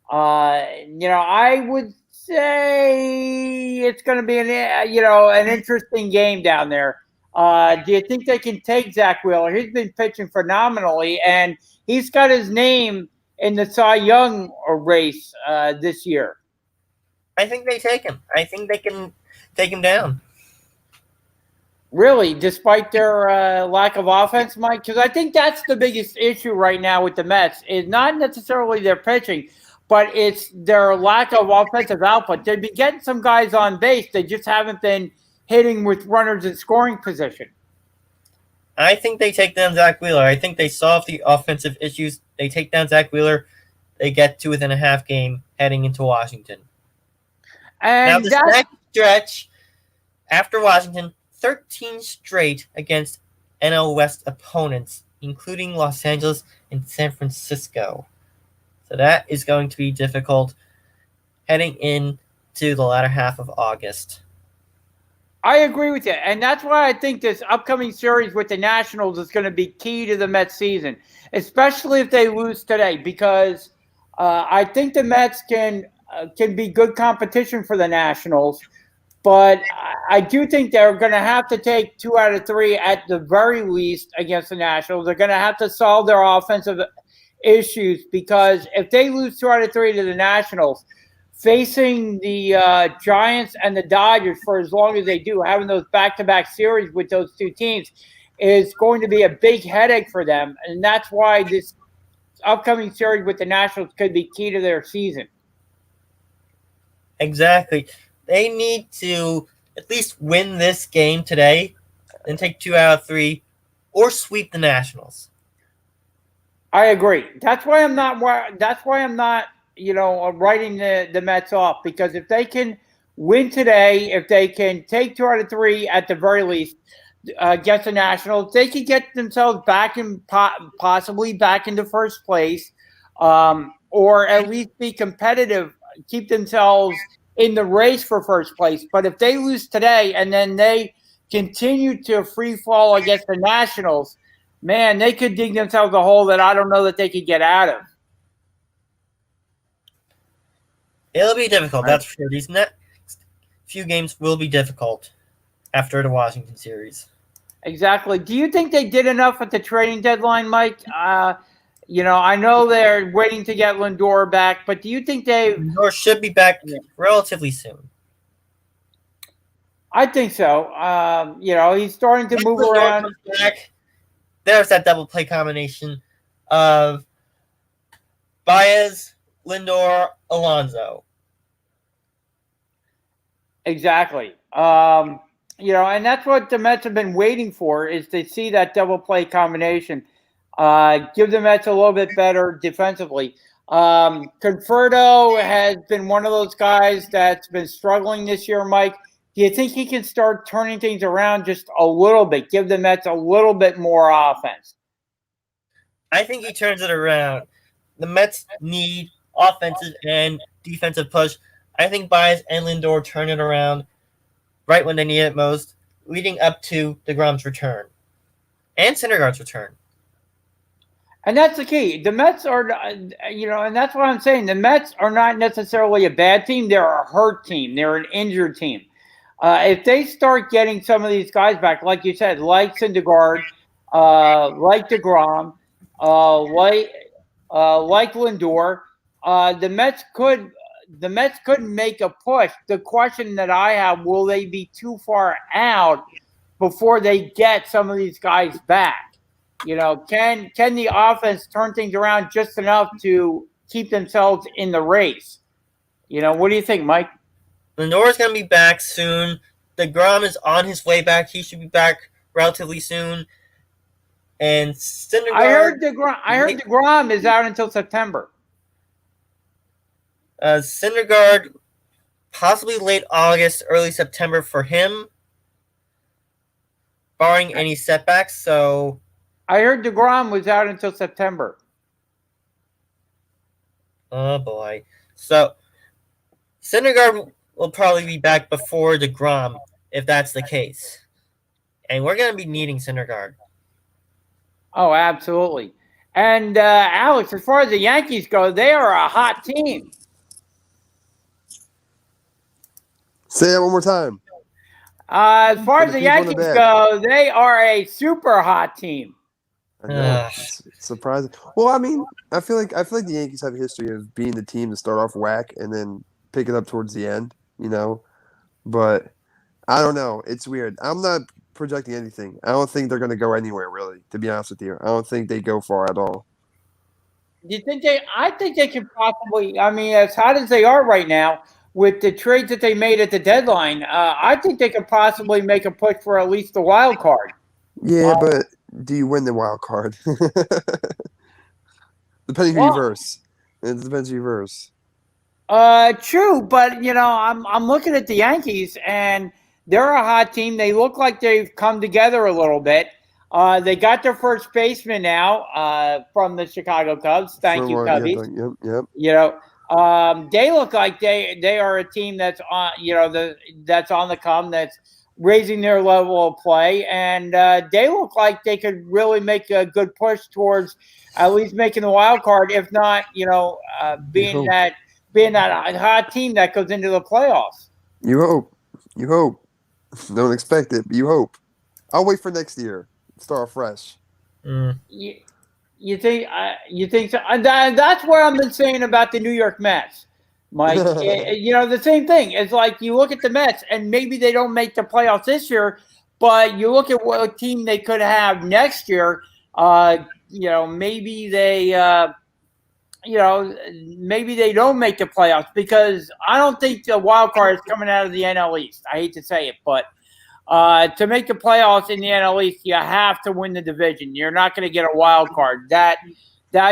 I would say it's going to be an interesting game down there. Do you think they can take Zach Wheeler? He's been pitching phenomenally, and he's got his name in the Cy Young race this year. I think they take him. I think they can take him down. Really, despite their lack of offense, Mike? Because I think that's the biggest issue right now with the Mets is not necessarily their pitching, but it's their lack of offensive output. They've been getting some guys on base. They just haven't been hitting with runners in scoring position. I think they take down Zach Wheeler. I think they solve the offensive issues. They take down Zach Wheeler. They get to within a half game heading into Washington. And now the next stretch after Washington, 13 straight against NL West opponents, including Los Angeles and San Francisco. So that is going to be difficult heading into the latter half of August. I agree with you. And that's why I think this upcoming series with the Nationals is going to be key to the Mets season, especially if they lose today, because I think the Mets can be good competition for the Nationals. But I do think they're going to have to take 2 out of 3 at the very least against the Nationals. They're going to have to solve their offensive issues because if they lose 2 out of 3 to the Nationals, facing the Giants and the Dodgers for as long as they do, having those back-to-back series with those two teams is going to be a big headache for them. And that's why this upcoming series with the Nationals could be key to their season. Exactly. They need to at least win this game today and take 2 out of 3 or sweep the Nationals. I agree. That's why I'm not writing the Mets off, because if they can win today, if they can take 2 out of 3 at the very least against the Nationals, they could get themselves back in possibly back into first place, or at least be competitive, keep themselves in the race for first place. But if they lose today and then they continue to free fall against the Nationals, man, they could dig themselves a hole that I don't know that they could get out of. It'll be difficult, that's for sure. These next few games will be difficult after the Washington series. Exactly. Do you think they did enough at the trading deadline, Mike? I know they're waiting to get Lindor back, but do you think Lindor should be back relatively soon? I think so. He's starting to move Lindor around. comes back, there's that double play combination of Baez, Lindor, Alonso. Exactly. And that's what the Mets have been waiting for, is to see that double play combination. Give the Mets a little bit better defensively. Conforto has been one of those guys that's been struggling this year, Mike. Do you think he can start turning things around just a little bit, give the Mets a little bit more offense? I think he turns it around. The Mets need offensive and defensive push. I think Baez and Lindor turn it around right when they need it most, leading up to DeGrom's return and Syndergaard's return. And that's the key. The Mets are, and that's what I'm saying. The Mets are not necessarily a bad team. They're a hurt team. They're an injured team. If they start getting some of these guys back, like you said, like Syndergaard, like DeGrom, like Lindor, the Mets could make a push. The question that I have, will they be too far out before they get some of these guys back? Can the offense turn things around just enough to keep themselves in the race? What do you think, Mike? Lindor's going to be back soon. DeGrom is on his way back. He should be back relatively soon. And Syndergaard, I heard DeGrom is out until September. Syndergaard, possibly late August, early September for him, barring any setbacks. So I heard DeGrom was out until September. Oh boy. So Syndergaard will probably be back before DeGrom if that's the case. And we're going to be needing Syndergaard. Oh, absolutely. And Alex, as far as the Yankees go, they are a hot team. Say that one more time. As far as the Yankees go, they are a super hot team. I know. It's surprising. Well, I mean, I feel like the Yankees have a history of being the team to start off whack and then pick it up towards the end, But I don't know. It's weird. I'm not projecting anything. I don't think they're going to go anywhere, really, to be honest with you. I don't think they go far at all. Do you think I think they could possibly, as hot as they are right now, with the trades that they made at the deadline, I think they could possibly make a push for at least the wild card. Yeah, but do you win the wild card? Depending who you verse. It depends who you verse. True, but I'm looking at the Yankees, and they're a hot team. They look like they've come together a little bit. They got their first baseman now from the Chicago Cubs. Thank you, Cubbies. Yep. They look like they are a team that's on that's on the come, that's raising their level of play, and they look like they could really make a good push towards at least making the wild card, if not being that hot team that goes into the playoffs. You hope. Don't expect it, but you hope. I'll wait for next year. Start fresh. You think so? That's what I've been saying about the New York Mets, Mike. The same thing. It's like you look at the Mets, and maybe they don't make the playoffs this year, but you look at what team they could have next year. Maybe they maybe they don't make the playoffs because I don't think the wild card is coming out of the NL East. I hate to say it, but to make the playoffs in the NL East, you have to win the division. You're not going to get a wild card. That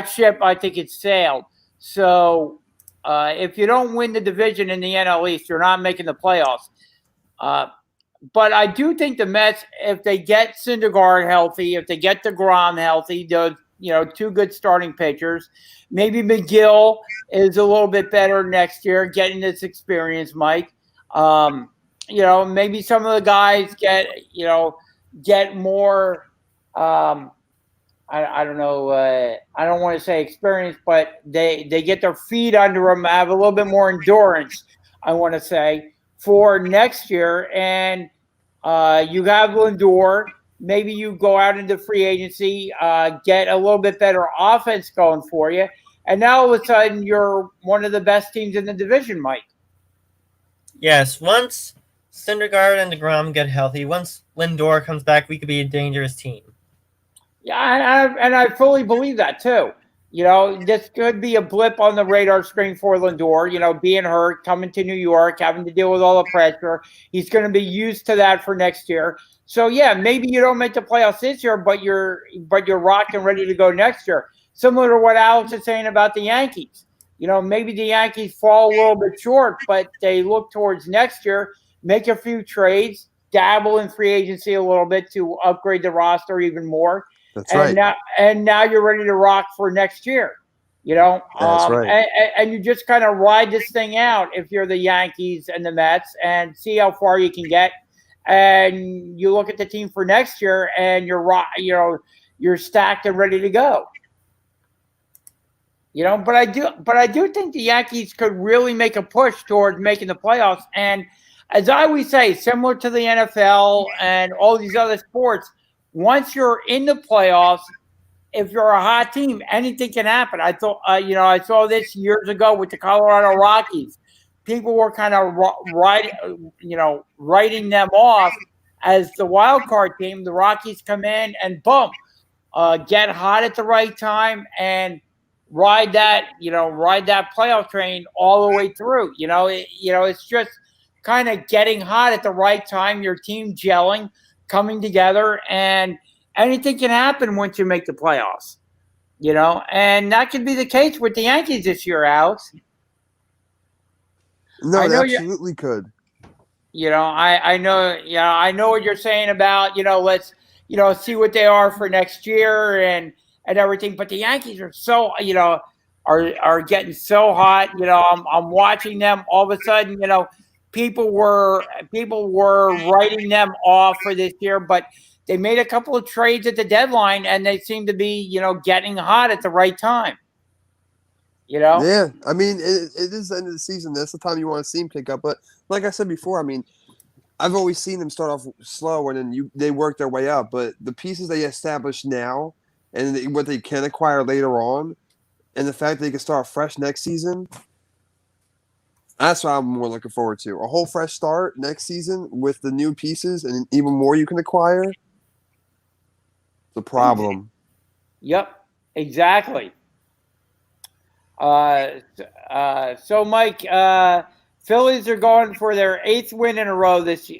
ship, I think, it's sailed. So if you don't win the division in the NL East, you're not making the playoffs. But I do think the Mets, if they get Syndergaard healthy, if they get DeGrom healthy, those two good starting pitchers. Maybe McGill is a little bit better next year, getting this experience, Mike. Maybe some of the guys get more. I don't know. I don't want to say experience, but they get their feet under them, have a little bit more endurance. I want to say for next year, and you have Lindor. Maybe you go out into free agency, get a little bit better offense going for you, and now all of a sudden you're one of the best teams in the division, Mike. Yes, once Syndergaard and DeGrom get healthy, once Lindor comes back, we could be a dangerous team. Yeah, and I fully believe that too. This could be a blip on the radar screen for Lindor, being hurt, coming to New York, having to deal with all the pressure. He's going to be used to that for next year. So, yeah, maybe you don't make the playoffs this year, but you're rocking ready to go next year. Similar to what Alex is saying about the Yankees. Maybe the Yankees fall a little bit short, but they look towards next year, make a few trades, dabble in free agency a little bit to upgrade the roster even more. That's right. Now you're ready to rock for next year. That's right. And you just kind of ride this thing out if you're the Yankees and the Mets and see how far you can get. And you look at the team for next year, and you're stacked and ready to go. But I do think the Yankees could really make a push toward making the playoffs. And as I always say, similar to the NFL and all these other sports, once you're in the playoffs, if you're a hot team, anything can happen. I thought, I saw this years ago with the Colorado Rockies. People were kind of writing them off as the wild card team. The Rockies come in and boom, get hot at the right time and ride that playoff train all the way through. It's just kind of getting hot at the right time. Your team gelling, coming together, and anything can happen once you make the playoffs. And that could be the case with the Yankees this year, Alex. No, it absolutely could. I know what you're saying about, let's, see what they are for next year and everything. But the Yankees are so, are getting so hot. I'm watching them all of a sudden, people were writing them off for this year, but they made a couple of trades at the deadline and they seem to be, getting hot at the right time. Yeah, I mean, it is the end of the season. That's the time you want to see them pick up. But like I said before, I mean, I've always seen them start off slow and then they work their way up. But the pieces they establish now and what they can acquire later on, and the fact that they can start fresh next season, that's what I'm more looking forward to. A whole fresh start next season with the new pieces and even more you can acquire. The problem. Yep, exactly. So Mike, Phillies are going for their 8th win in a row this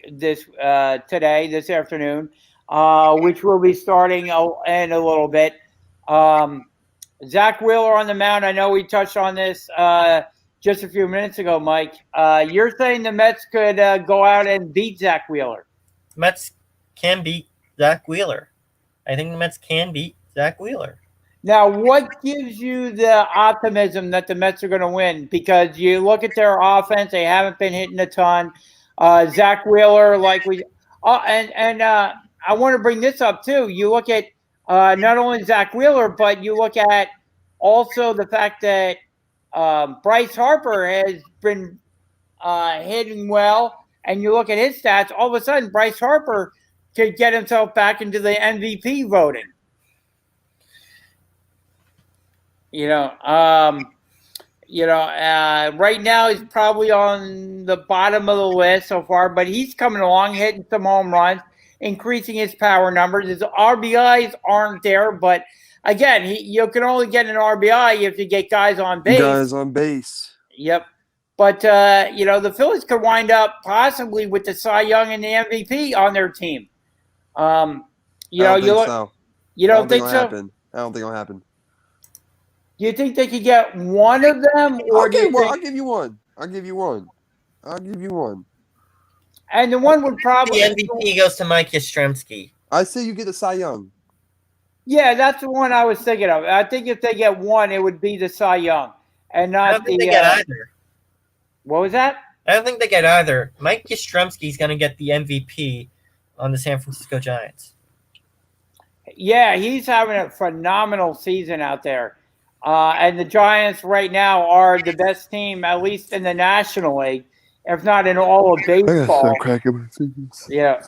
afternoon, which will be starting in a little bit. Zach Wheeler on the mound. I know we touched on this just a few minutes ago, Mike. You're saying the Mets could go out and beat Zach Wheeler? Mets can beat Zach Wheeler. I think the Mets can beat Zach Wheeler. Now, what gives you the optimism that the Mets are going to win? Because you look at their offense; they haven't been hitting a ton. Zach Wheeler, I want to bring this up too. You look at not only Zach Wheeler, but you look at also the fact that Bryce Harper has been hitting well, and you look at his stats. All of a sudden, Bryce Harper could get himself back into the MVP voting. Right now he's probably on the bottom of the list so far, but he's coming along, hitting some home runs, increasing his power numbers. His RBIs aren't there, but again, you can only get an RBI if you get guys on base. Guys on base. Yep. But, the Phillies could wind up possibly with the Cy Young and the MVP on their team. I don't think so. You don't think so? Happen. I don't think it'll happen. Do you think they could get one of them? Or Okay, well, I'll give you one. And the one would probably... The MVP goes to Mike Yastrzemski. I say you get the Cy Young. Yeah, that's the one I was thinking of. I think if they get one, it would be the Cy Young. And not I don't think they get either. What was that? I don't think they get either. Mike Yastrzemski's going to get the MVP on the San Francisco Giants. Yeah, he's having a phenomenal season out there. And the Giants right now are the best team, at least in the National League, if not in all of baseball. Yeah.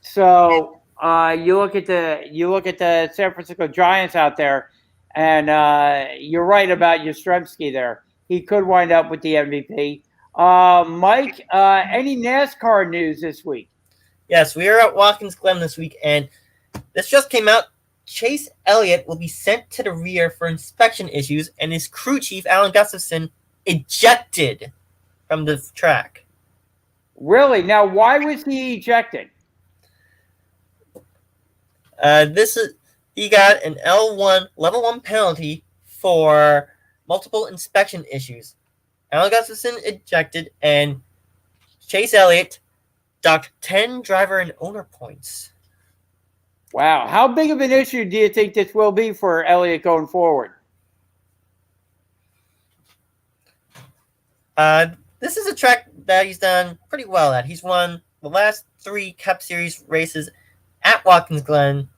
So you look at the San Francisco Giants out there, and you're right about Yastrzemski there. He could wind up with the MVP. Mike, any NASCAR news this week? Yes, we are at Watkins Glen this week, and this just came out. Chase Elliott will be sent to the rear for inspection issues, and his crew chief, Alan Gustafson, ejected from the track. Really? Now, why was he ejected? He got an L1 level 1 penalty for multiple inspection issues. Alan Gustafson ejected, and Chase Elliott docked 10 driver and owner points. Wow. How big of an issue do you think this will be for Elliott going forward? This is a track that he's done pretty well at. He's won the last 3 Cup Series races at Watkins Glen,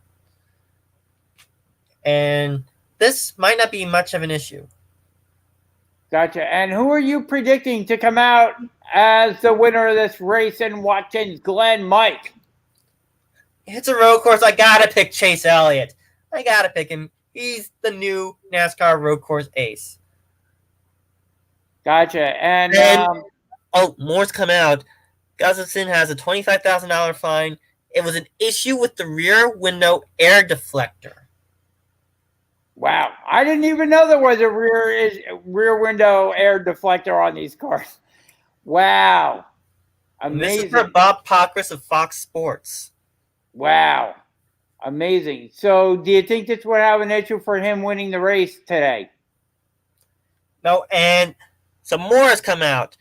and this might not be much of an issue. Gotcha. And who are you predicting to come out as the winner of this race in Watkins Glen, Mike? It's a road course. I got to pick Chase Elliott. I got to pick him. He's the new NASCAR road course ace. Gotcha. And more's come out. Gustafson has a $25,000 fine. It was an issue with the rear window air deflector. Wow. I didn't even know there was a rear window air deflector on these cars. Wow. Amazing. This is for Bob Pockrass of Fox Sports. Wow. Amazing. So do you think this would have an issue for him winning the race today? No, and some more has come out.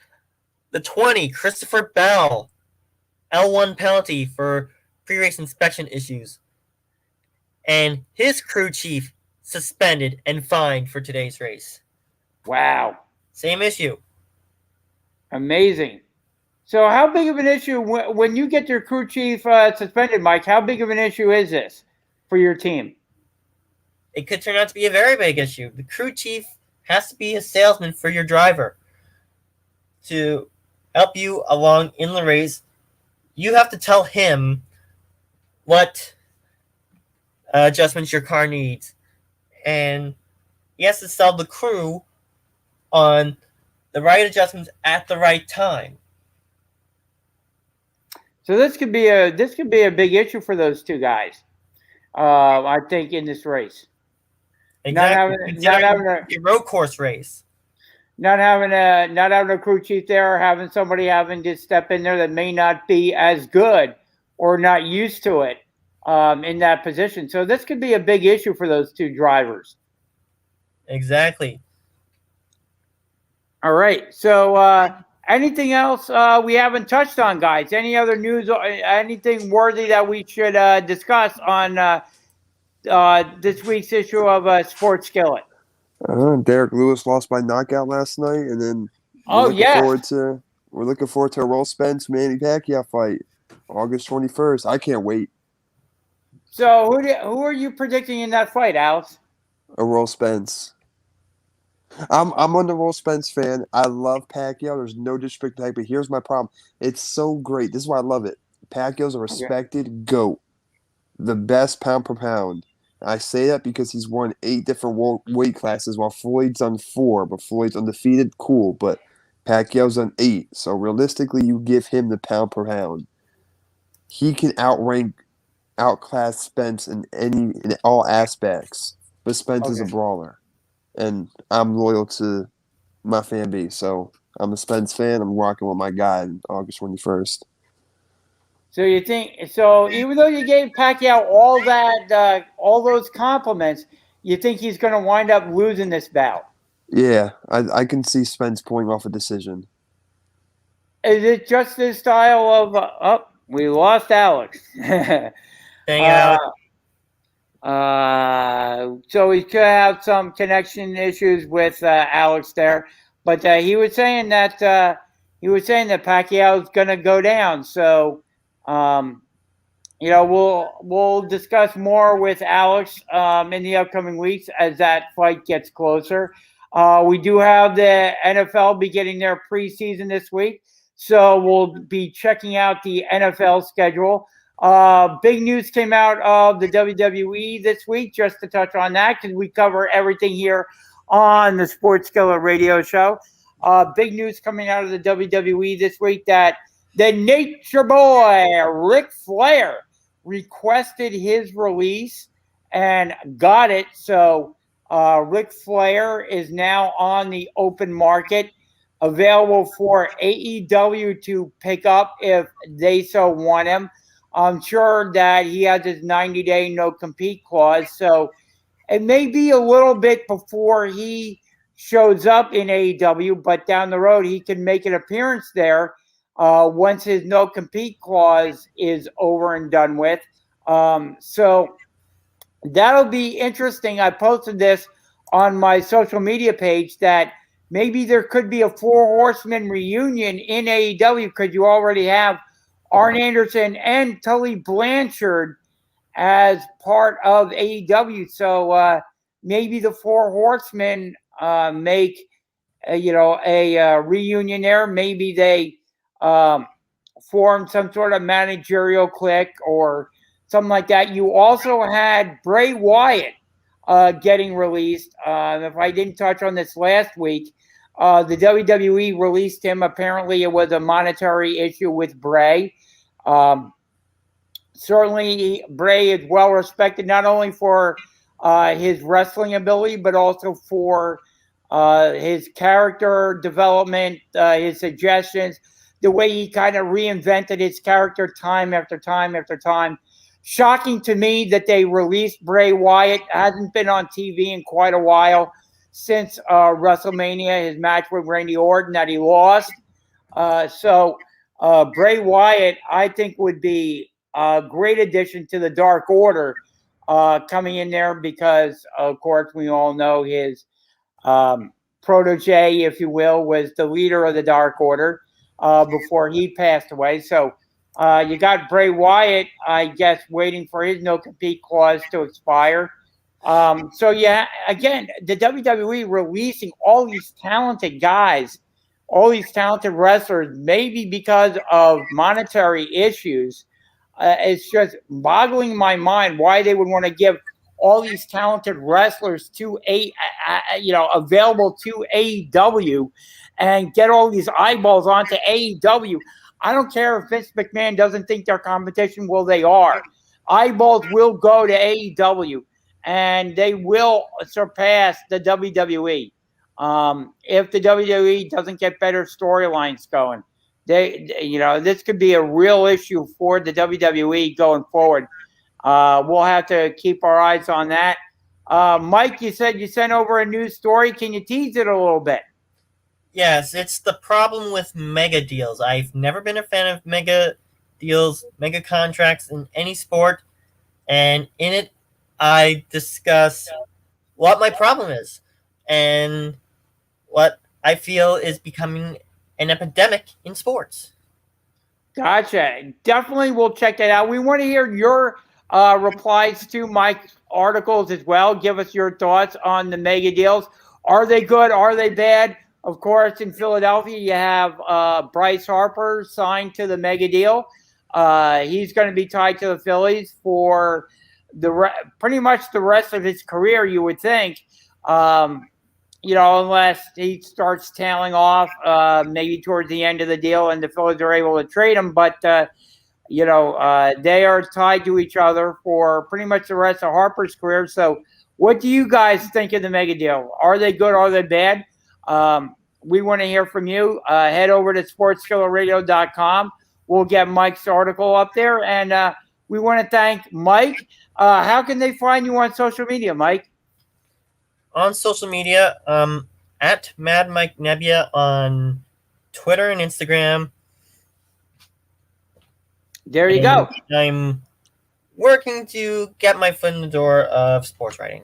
The 20, Christopher Bell, L1 penalty for pre-race inspection issues. And his crew chief suspended and fined for today's race. Wow. Same issue. Amazing. So how big of an issue, when you get your crew chief suspended, Mike, how big of an issue is this for your team? It could turn out to be a very big issue. The crew chief has to be a salesman for your driver to help you along in the race. You have to tell him what adjustments your car needs. And he has to sell the crew on the right adjustments at the right time. So this could be a big issue for those two guys. I think in this race. Exactly. Not having a road course race. Not having a crew chief there, or having somebody having to step in there that may not be as good or not used to it in that position. So this could be a big issue for those two drivers. Exactly. All right. So anything else we haven't touched on, guys? Any other news or anything worthy that we should discuss on this week's issue of Sports Skillet? Derek Lewis lost by knockout last night, and then we're looking forward to a Roll Spence Manny Pacquiao fight, August 21st. I can't wait. So who are you predicting in that fight, Alex? A Roll Spence. I'm a Roll Spence fan. I love Pacquiao. There's no disrespect to Pacquiao, but here's my problem. It's so great. This is why I love it. Pacquiao's a respected GOAT, the best pound per pound. I say that because he's won 8 different weight classes while Floyd's done 4, but Floyd's undefeated, cool, but Pacquiao's done 8. So realistically, you give him the pound per pound. He can outclass Spence in all aspects. but Spence is a Okay. brawler, and I'm loyal to my fan base. So I'm a Spence fan. I'm rocking with my guy on August 21st. So you think so? Even though you gave Pacquiao all those compliments, you think he's going to wind up losing this bout? Yeah, I can see Spence pulling off a decision. Is it just this style of? Oh, we lost Alex. Dang it, uh, Alex. so he could have some connection issues with Alex there, but he was saying that Pacquiao is going to go down. So. Um, we'll discuss more with Alex in the upcoming weeks as that fight gets closer. We do have the NFL beginning their preseason this week, so we'll be checking out the NFL schedule. Big news came out of the WWE this week, just to touch on that, because we cover everything here on the Sports Skillet Radio Show. Big news coming out of the WWE this week that the Nature Boy, Ric Flair, requested his release and got it. So Ric Flair is now on the open market, available for AEW to pick up if they so want him. I'm sure that he has his 90-day no-compete clause, so it may be a little bit before he shows up in AEW, but down the road he can make an appearance there once his no-compete clause is over and done with. So that'll be interesting. I posted this on my social media page that maybe there could be a Four Horsemen reunion in AEW because you already have Arn Anderson and Tully Blanchard as part of AEW. So maybe the Four Horsemen make a reunion there. Maybe they form some sort of managerial clique or something like that. You also had Bray Wyatt getting released. If I didn't touch on this last week, the WWE released him. Apparently, it was a monetary issue with Bray. Certainly, Bray is well respected not only for his wrestling ability, but also for his character development, his suggestions, the way he kind of reinvented his character time after time after time. Shocking to me that they released Bray Wyatt. Hasn't been on TV in quite a while since WrestleMania, his match with Randy Orton that he lost. So Bray Wyatt, I think, would be a great addition to the Dark Order coming in there because, of course, we all know his protege, if you will, was the leader of the Dark Order before he passed away. So you got Bray Wyatt, I guess, waiting for his no-compete clause to expire. So, yeah, again, the WWE releasing all these talented guys, all these talented wrestlers, maybe because of monetary issues. It's just boggling my mind why they would want to give all these talented wrestlers to available to AEW and get all these eyeballs onto AEW. I don't care if Vince McMahon doesn't think they're competition. Well, they are. Eyeballs will go to AEW, and they will surpass the WWE if the WWE doesn't get better storylines going. This could be a real issue for the WWE going forward. We'll have to keep our eyes on that. Mike, you said you sent over a news story. Can you tease it a little bit? Yes, it's the problem with mega deals. I've never been a fan of mega deals, mega contracts in any sport. And in it, I discuss what my problem is and what I feel is becoming an epidemic in sports. Gotcha. Definitely we'll check that out. We want to hear your replies to Mike's articles as well. Give us your thoughts on the mega deals. Are they good? Are they bad? Of course, in Philadelphia, you have Bryce Harper signed to the mega deal. He's going to be tied to the Phillies for pretty much the rest of his career, you would think. Unless he starts tailing off maybe towards the end of the deal and the Phillies are able to trade him. But, they are tied to each other for pretty much the rest of Harper's career. So What do you guys think of the mega deal? Are they good? Are they bad? We want to hear from you. Head over to sportskillerradio.com. We'll get Mike's article up there. And we want to thank Mike. How can they find you on social media, Mike? On social media, at Mad Mike Nebbia on Twitter and Instagram. There you go. I'm working to get my foot in the door of sports writing.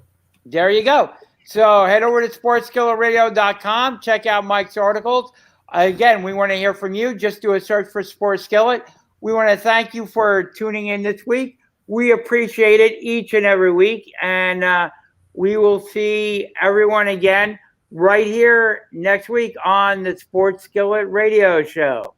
There you go. So head over to sportskillerradio.com. Check out Mike's articles. Again, we want to hear from you. Just do a search for Sports Skillet. We want to thank you for tuning in this week. We appreciate it each and every week. And we will see everyone again right here next week on the Sports Skillet Radio Show.